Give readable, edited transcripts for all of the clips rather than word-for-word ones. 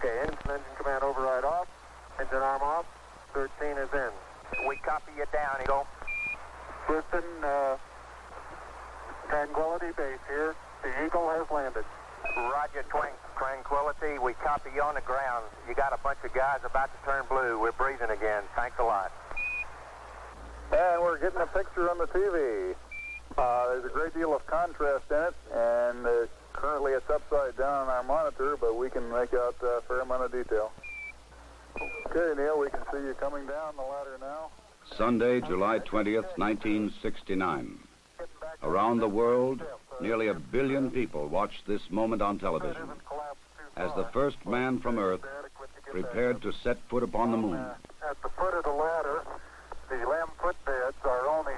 Okay, engine command override off. Engine arm off. 13 is in. We copy you down, Eagle. Listen, Tranquility Base here. The Eagle has landed. Roger, Tranquility. We copy you on the ground. You got a bunch of guys about to turn blue. We're breathing again. Thanks a lot. And we're getting a picture on the TV. There's a great deal of contrast in it, and currently it's upside down on our monitor, but we can make out a fair amount of detail. Okay, Neil, we can see you coming down the ladder now. Sunday, July 20th, 1969. Around the world, nearly 1 billion people watched this moment on television as the first man from Earth prepared to set foot upon the moon. At the foot of the ladder, the LEM footbeds are only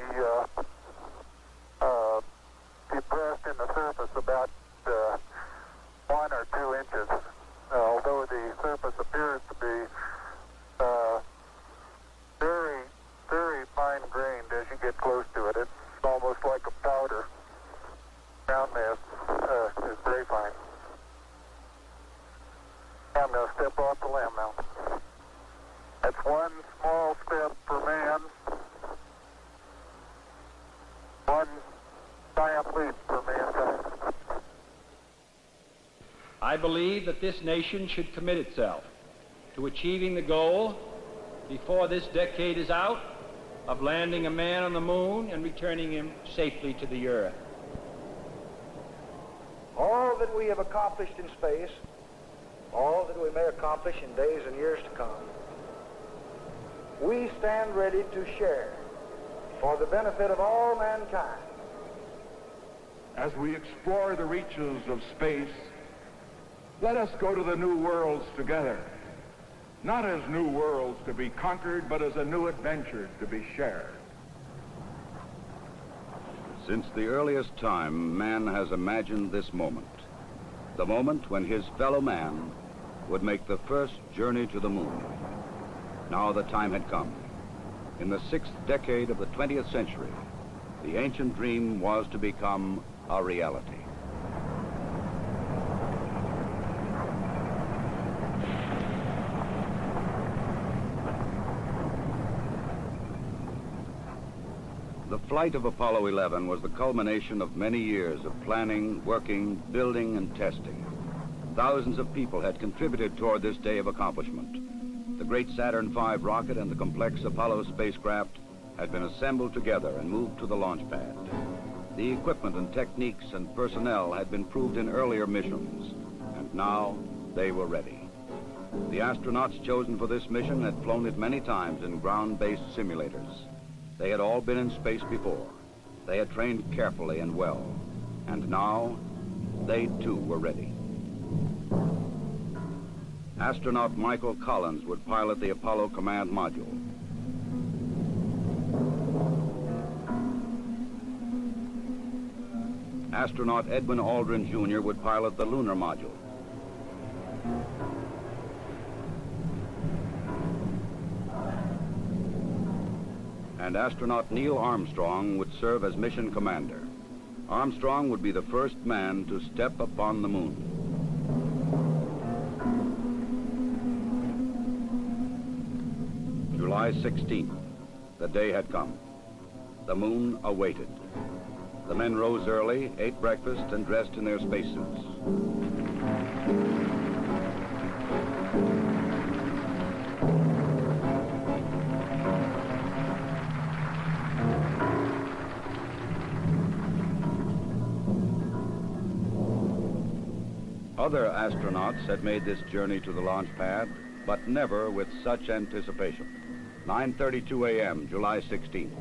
depressed in the surface about 1 or 2 inches, although the surface appears to be very, very fine-grained as you get close to it. It's almost like a powder. Ground mass is very fine. I'm going to step off the LEM now. That's one small step for man, one giant leap for mankind. I believe that this nation should commit itself to achieving the goal before this decade is out of landing a man on the moon and returning him safely to the earth. All that we have accomplished in space, all that we may accomplish in days and years to come, we stand ready to share for the benefit of all mankind. As we explore the reaches of space, let us go to the new worlds together, not as new worlds to be conquered, but as a new adventure to be shared. Since the earliest time, man has imagined this moment, the moment when his fellow man would make the first journey to the moon. Now the time had come. In the 6th decade of the 20th century, the ancient dream was to become a reality. The flight of Apollo 11 was the culmination of many years of planning, working, building, and testing. Thousands of people had contributed toward this day of accomplishment. The great Saturn V rocket and the complex Apollo spacecraft had been assembled together and moved to the launch pad. The equipment and techniques and personnel had been proved in earlier missions, and now they were ready. The astronauts chosen for this mission had flown it many times in ground-based simulators. They had all been in space before. They had trained carefully and well, and now they too were ready. Astronaut Michael Collins would pilot the Apollo Command Module. Astronaut Edwin Aldrin Jr. would pilot the Lunar Module. And astronaut Neil Armstrong would serve as mission commander. Armstrong would be the first man to step upon the moon. July 16th, the day had come. The moon awaited. The men rose early, ate breakfast, and dressed in their spacesuits. Other astronauts had made this journey to the launch pad, but never with such anticipation. 9:32 a.m., July 16th.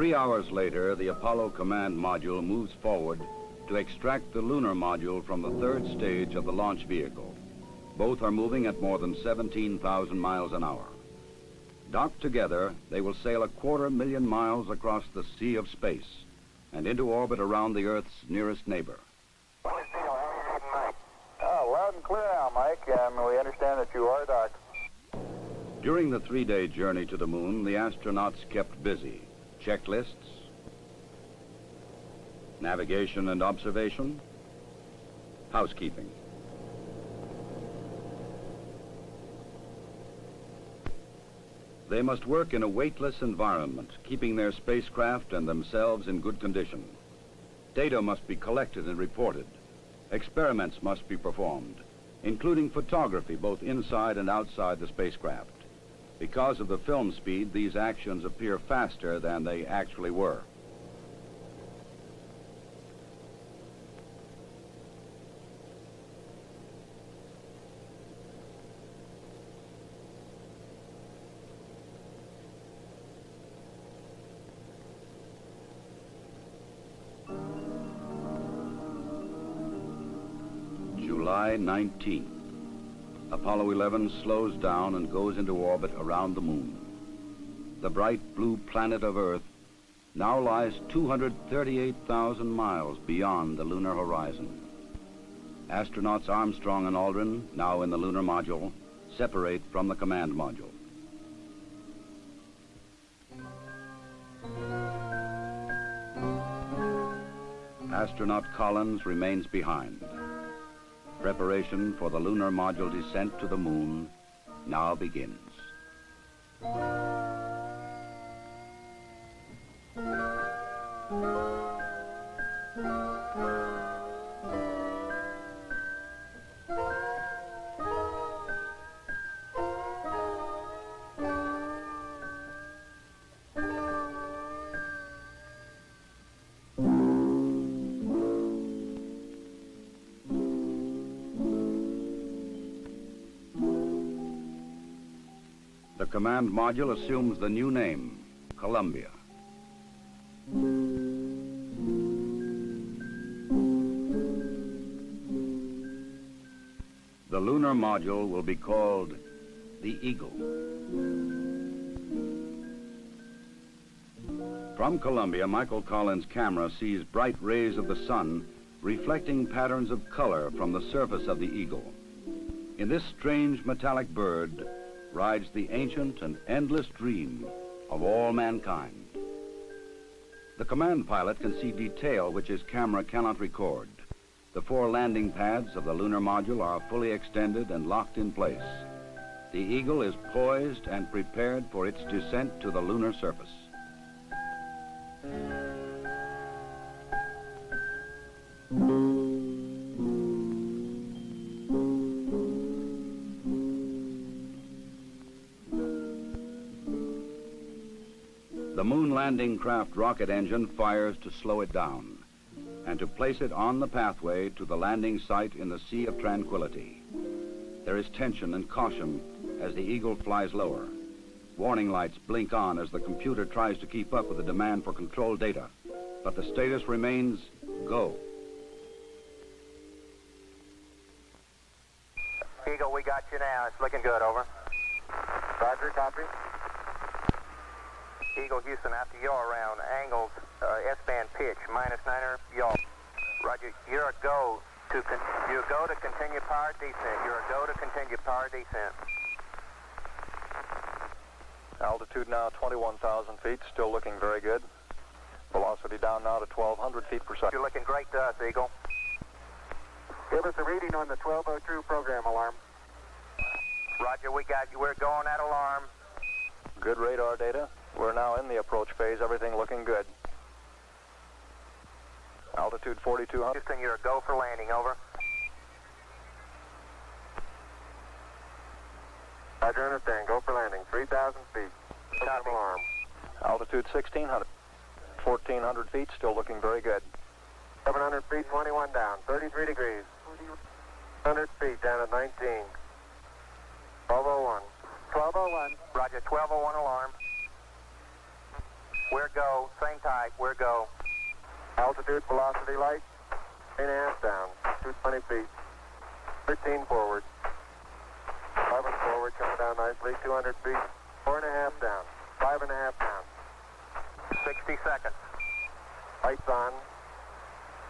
3 hours later, the Apollo Command Module moves forward to extract the lunar module from the third stage of the launch vehicle. Both are moving at more than 17,000 miles an hour. Docked together, they will sail 250,000 miles across the sea of space and into orbit around the Earth's nearest neighbor. Loud and clear now, Mike, and we understand that you are docked. During the 3-day journey to the moon, the astronauts kept busy. Checklists, navigation and observation, housekeeping. They must work in a weightless environment, keeping their spacecraft and themselves in good condition. Data must be collected and reported. Experiments must be performed, including photography both inside and outside the spacecraft. Because of the film speed, these actions appear faster than they actually were. July 19th. Apollo 11 slows down and goes into orbit around the moon. The bright blue planet of Earth now lies 238,000 miles beyond the lunar horizon. Astronauts Armstrong and Aldrin, now in the lunar module, separate from the command module. Astronaut Collins remains behind. Preparation for the lunar module descent to the moon now begins. The command module assumes the new name, Columbia. The lunar module will be called the Eagle. From Columbia, Michael Collins' camera sees bright rays of the sun reflecting patterns of color from the surface of the Eagle. In this strange metallic bird rides the ancient and endless dream of all mankind. The command pilot can see detail which his camera cannot record. The 4 landing pads of the lunar module are fully extended and locked in place. The Eagle is poised and prepared for its descent to the lunar surface. The moon landing craft rocket engine fires to slow it down and to place it on the pathway to the landing site in the Sea of Tranquility. There is tension and caution as the Eagle flies lower. Warning lights blink on as the computer tries to keep up with the demand for control data, but the status remains go. Eagle, we got you now. It's looking good, over. Roger, copy. Eagle Houston, after yaw round, angles, S-band pitch, -9er, yaw. Roger, you're a go to continue power descent. You're a go to continue power descent. Altitude now 21,000 feet, still looking very good. Velocity down now to 1,200 feet per second. You're looking great to us, Eagle. Give us a reading on the 1202 program alarm. Roger, we got you. We're going at alarm. Good radar data. We're now in the approach phase, everything looking good. Altitude 4,200. Houston, you're a go for landing, over. Roger, understand. Go for landing. 3,000 feet. Copy. Alarm. Altitude 1,600. 1,400 feet, still looking very good. 700 feet, 21 down. 33 degrees. 100 feet down at 19. 1201. 1201. Roger, 1201 alarm. We're go. Same type. We're go. Altitude, velocity light. 8.5 down. 220 feet. 13 forward. 11 forward, coming down nicely. 200 feet. 4.5 down. 5.5 down. 60 seconds. Lights on.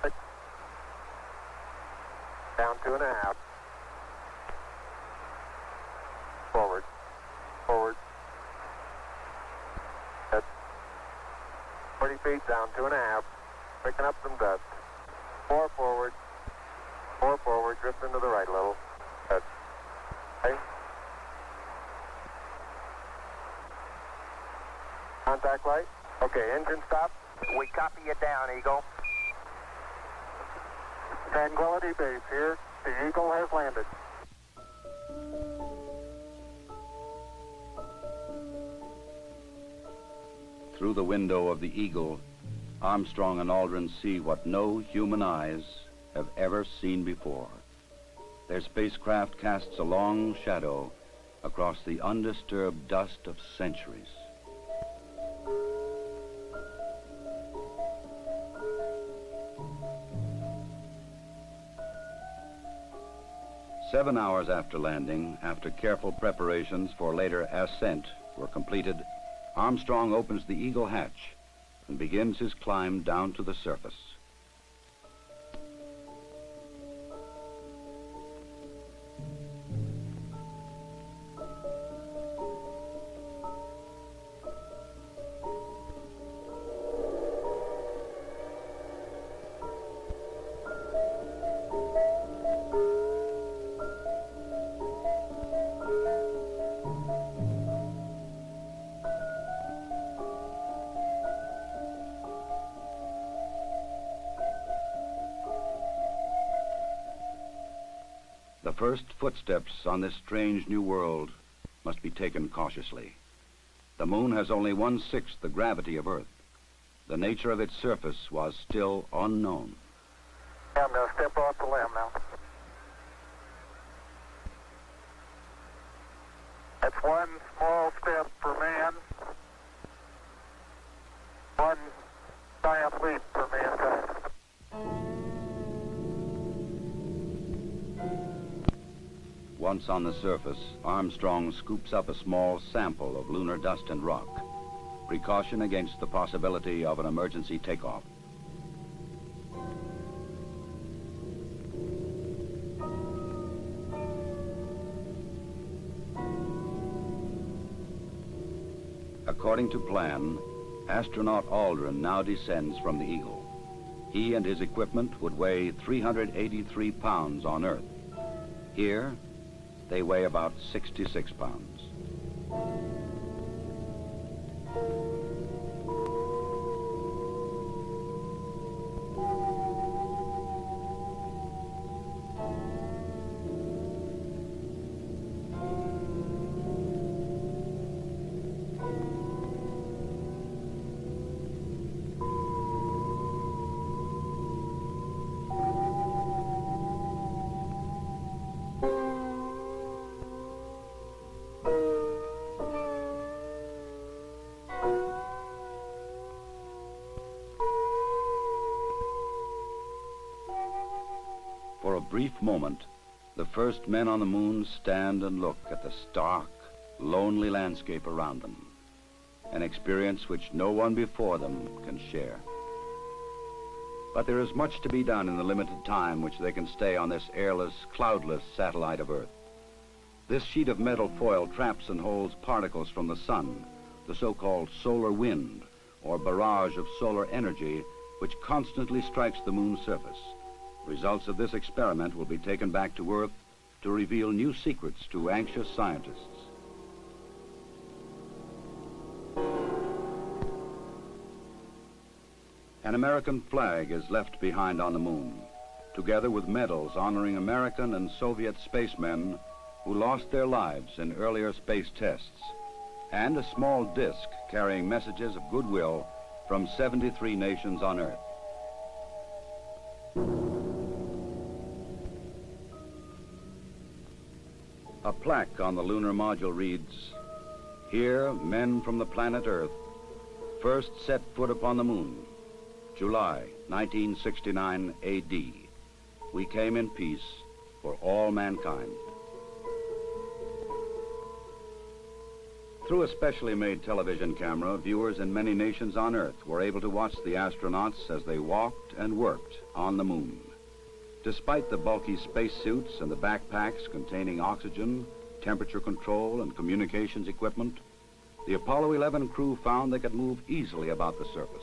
6. Down 2.5. Forward. Forward. That's 40 feet down 2.5. Picking up some dust. 4 forward. 4 forward. Drift into the right a little. Good. Okay. Contact light. Okay, engine stop. We copy you down, Eagle. Tranquility Base here. The Eagle has landed. Through the window of the Eagle, Armstrong and Aldrin see what no human eyes have ever seen before. Their spacecraft casts a long shadow across the undisturbed dust of centuries. Seven hours after landing, after careful preparations for later ascent were completed, Armstrong opens the Eagle hatch and begins his climb down to the surface. The first footsteps on this strange new world must be taken cautiously. The moon has only 1/6 the gravity of Earth. The nature of its surface was still unknown. I'm going to step off the limb now. That's one small step for man, one giant leap for mankind. Once on the surface, Armstrong scoops up a small sample of lunar dust and rock, precaution against the possibility of an emergency takeoff. According to plan, astronaut Aldrin now descends from the Eagle. He and his equipment would weigh 383 pounds on Earth. Here, they weigh about 66 pounds. For a brief moment, the first men on the moon stand and look at the stark, lonely landscape around them, an experience which no one before them can share. But there is much to be done in the limited time which they can stay on this airless, cloudless satellite of Earth. This sheet of metal foil traps and holds particles from the sun, the so-called solar wind, or barrage of solar energy, which constantly strikes the moon's surface. Results of this experiment will be taken back to Earth to reveal new secrets to anxious scientists. An American flag is left behind on the moon, together with medals honoring American and Soviet spacemen who lost their lives in earlier space tests, and a small disc carrying messages of goodwill from 73 nations on Earth. A plaque on the lunar module reads, "Here, men from the planet Earth first set foot upon the moon, July 1969 AD. We came in peace for all mankind. Through a specially made television camera, viewers in many nations on Earth were able to watch the astronauts as they walked and worked on the moon. Despite the bulky spacesuits and the backpacks containing oxygen, temperature control, and communications equipment, the Apollo 11 crew found they could move easily about the surface.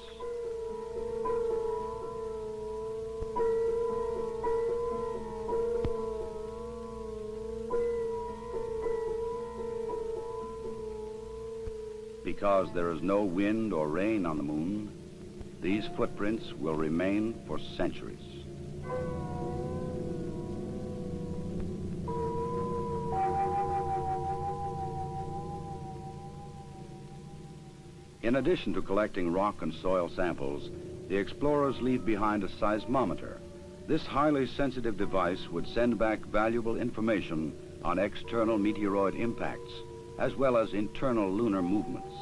Because there is no wind or rain on the moon, these footprints will remain for centuries. In addition to collecting rock and soil samples, the explorers leave behind a seismometer. This highly sensitive device would send back valuable information on external meteoroid impacts, as well as internal lunar movements.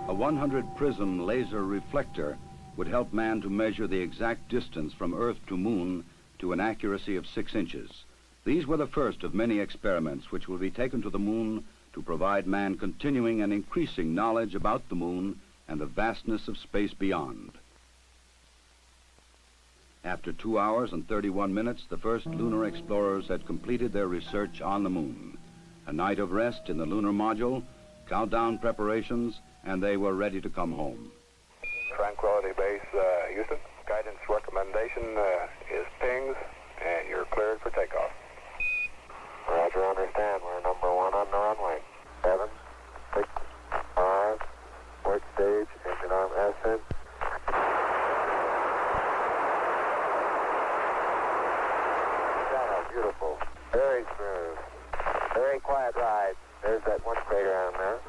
A 100-prism laser reflector would help man to measure the exact distance from Earth to Moon to an accuracy of 6 inches. These were the first of many experiments which will be taken to the Moon to provide man continuing and increasing knowledge about the Moon and the vastness of space beyond. After 2 hours and 31 minutes, the first lunar explorers had completed their research on the Moon. A night of rest in the lunar module, countdown preparations, and they were ready to come home. Tranquility Base, Houston. Guidance recommendation is pings, and you're cleared for takeoff. Roger, understand. We're number 1 on the runway. 7, 6, 5, work stage, engine arm ascent. Beautiful. Very smooth. Very quiet ride. There's that one crater on there.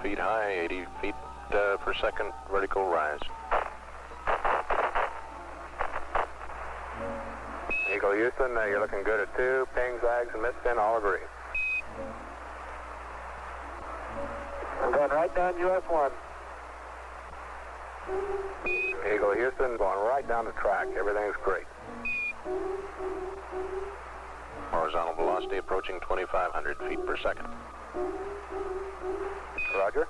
Feet high, 80 feet per second vertical rise. Eagle Houston, you're looking good at 2. Ping, zags, and midspin, all agree. I'm going right down US 1. Eagle Houston, going right down the track. Everything's great. Horizontal velocity approaching 2,500 feet per second. Roger.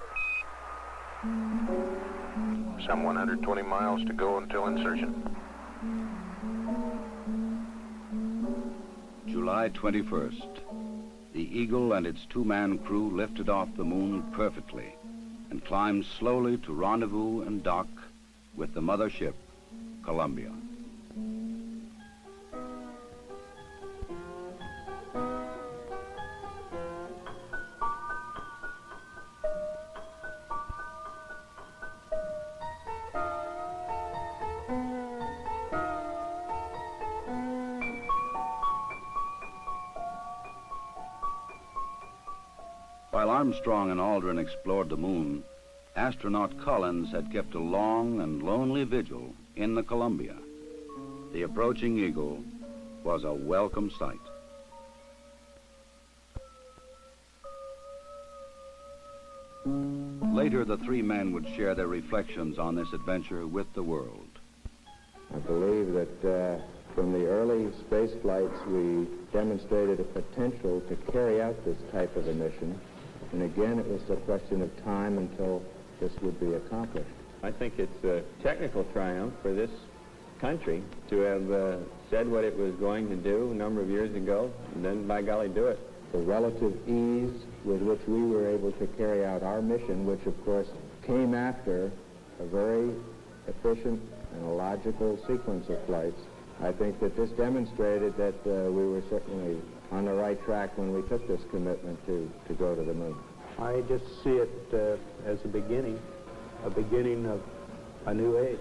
Some 120 miles to go until insertion. July 21st. The Eagle and its 2-man crew lifted off the Moon perfectly and climbed slowly to rendezvous and dock with the mothership, Columbia. While Armstrong and Aldrin explored the Moon, astronaut Collins had kept a long and lonely vigil in the Columbia. The approaching Eagle was a welcome sight. Later, the 3 men would share their reflections on this adventure with the world. I believe that from the early space flights, we demonstrated a potential to carry out this type of a mission. And again, it was a question of time until this would be accomplished. I think it's a technical triumph for this country to have said what it was going to do a number of years ago, and then, by golly, do it. The relative ease with which we were able to carry out our mission, which, of course, came after a very efficient and a logical sequence of flights, I think that this demonstrated that we were certainly on the right track when we took this commitment to go to the moon. I just see it as a beginning of a new age.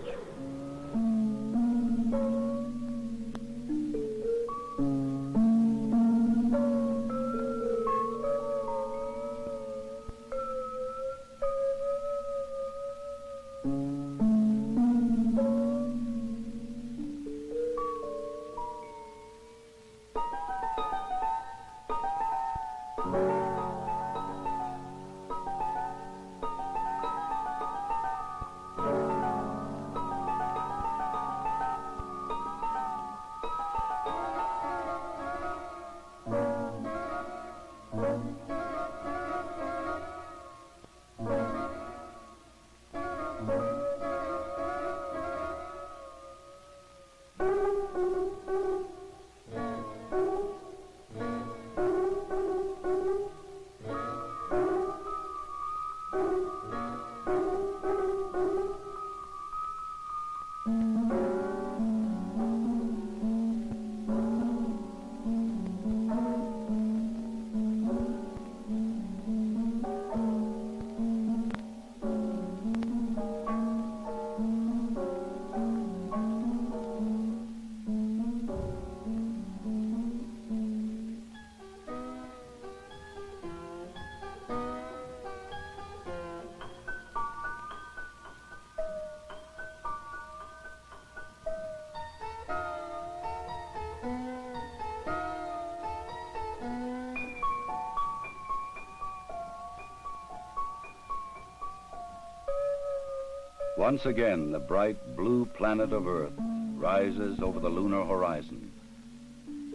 Once again, the bright blue planet of Earth rises over the lunar horizon.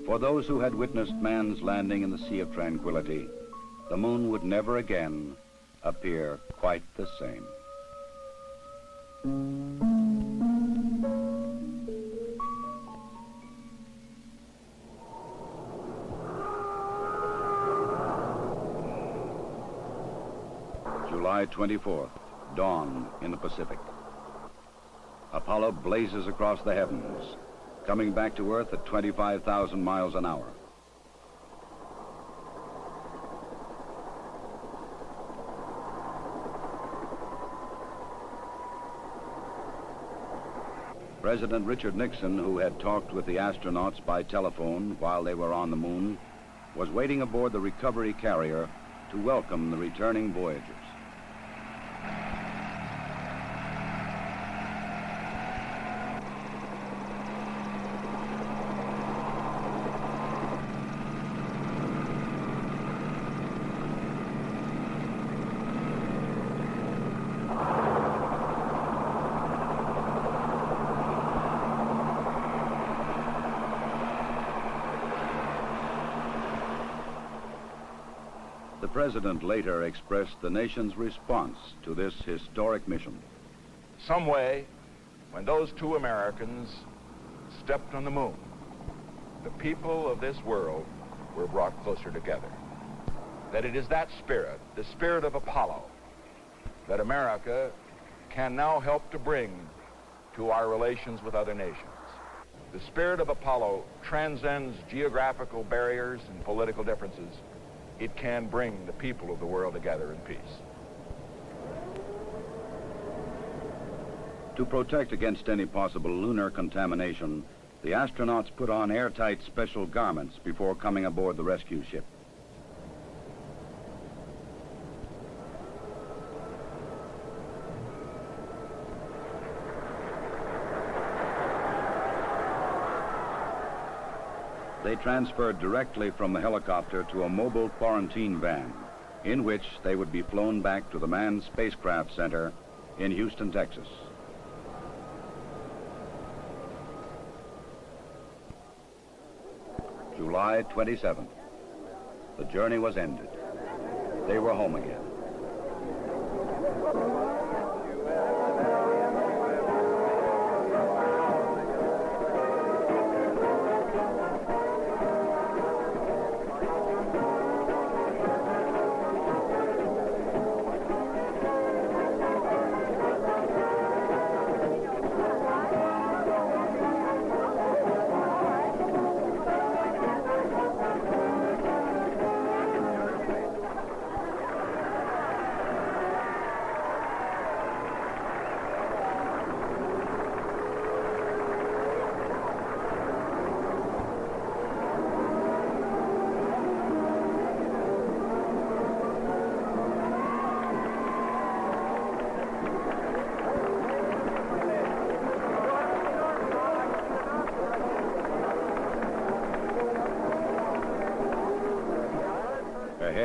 For those who had witnessed man's landing in the Sea of Tranquility, the moon would never again appear quite the same. July 24th, dawn in the Pacific. Apollo blazes across the heavens, coming back to Earth at 25,000 miles an hour. President Richard Nixon, who had talked with the astronauts by telephone while they were on the moon, was waiting aboard the recovery carrier to welcome the returning voyagers. The president later expressed the nation's response to this historic mission. Some way, when those two Americans stepped on the moon, the people of this world were brought closer together. That it is that spirit, the spirit of Apollo, that America can now help to bring to our relations with other nations. The spirit of Apollo transcends geographical barriers and political differences. It can bring the people of the world together in peace. To protect against any possible lunar contamination, the astronauts put on airtight special garments before coming aboard the rescue ship. They transferred directly from the helicopter to a mobile quarantine van, in which they would be flown back to the Manned Spacecraft Center in Houston, Texas. July 27th. The journey was ended. They were home again.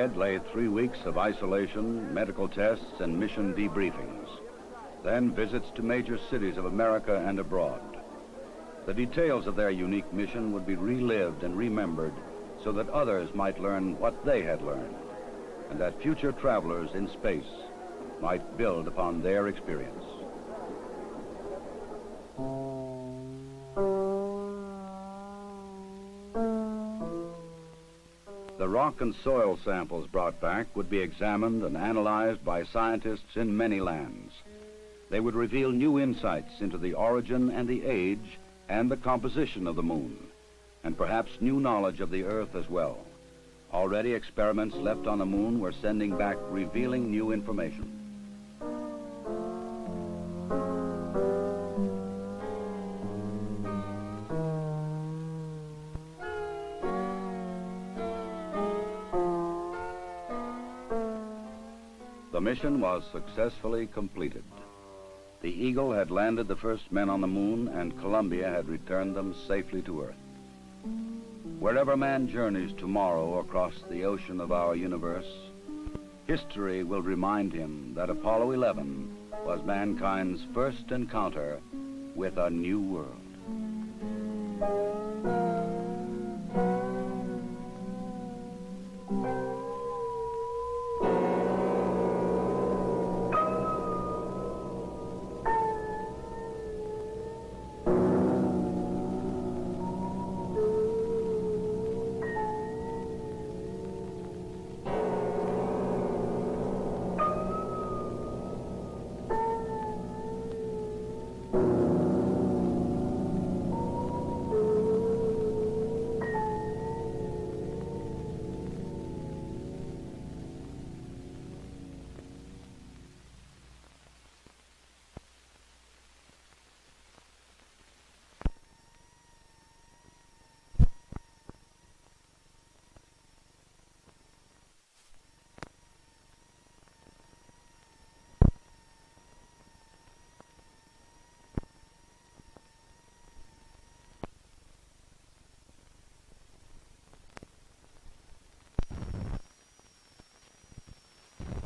Ahead lay 3 weeks of isolation, medical tests, and mission debriefings. Then visits to major cities of America and abroad. The details of their unique mission would be relived and remembered so that others might learn what they had learned, and that future travelers in space might build upon their experience. The rock and soil samples brought back would be examined and analyzed by scientists in many lands. They would reveal new insights into the origin and the age and the composition of the moon, and perhaps new knowledge of the Earth as well. Already experiments left on the moon were sending back revealing new information. The mission was successfully completed. The Eagle had landed the first men on the moon, and Columbia had returned them safely to Earth. Wherever man journeys tomorrow across the ocean of our universe, history will remind him that Apollo 11 was mankind's first encounter with a new world.